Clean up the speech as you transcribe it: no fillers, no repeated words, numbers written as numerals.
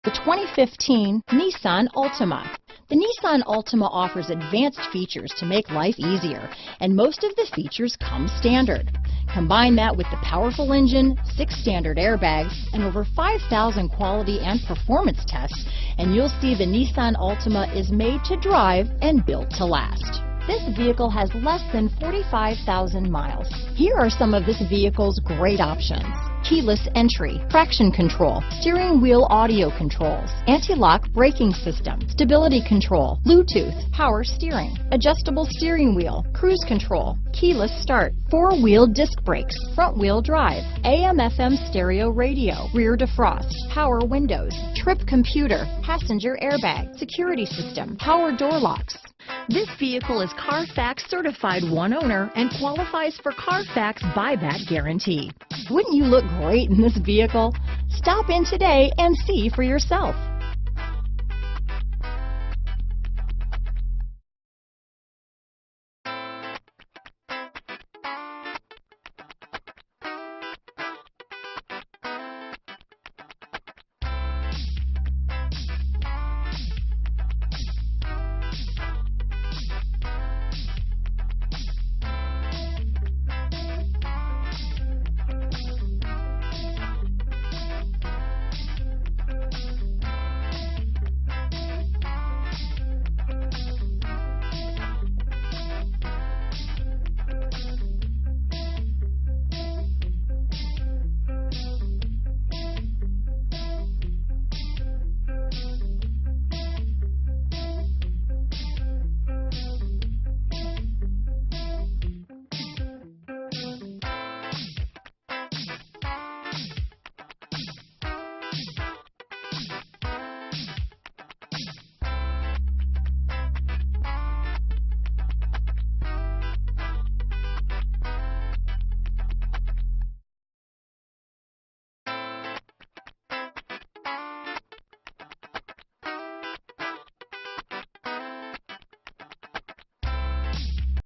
The 2015 Nissan Altima. The Nissan Altima offers advanced features to make life easier, and most of the features come standard. Combine that with the powerful engine, 6 standard airbags, and over 5,000 quality and performance tests, and you'll see the Nissan Altima is made to drive and built to last. This vehicle has less than 45,000 miles. Here are some of this vehicle's great options: keyless entry, traction control, steering wheel audio controls, anti-lock braking system, stability control, Bluetooth, power steering, adjustable steering wheel, cruise control, keyless start, 4-wheel disc brakes, front wheel drive, AM/FM stereo radio, rear defrost, power windows, trip computer, passenger airbag, security system, power door locks. This vehicle is Carfax certified one owner and qualifies for Carfax buyback guarantee. Wouldn't you look great in this vehicle? Stop in today and see for yourself.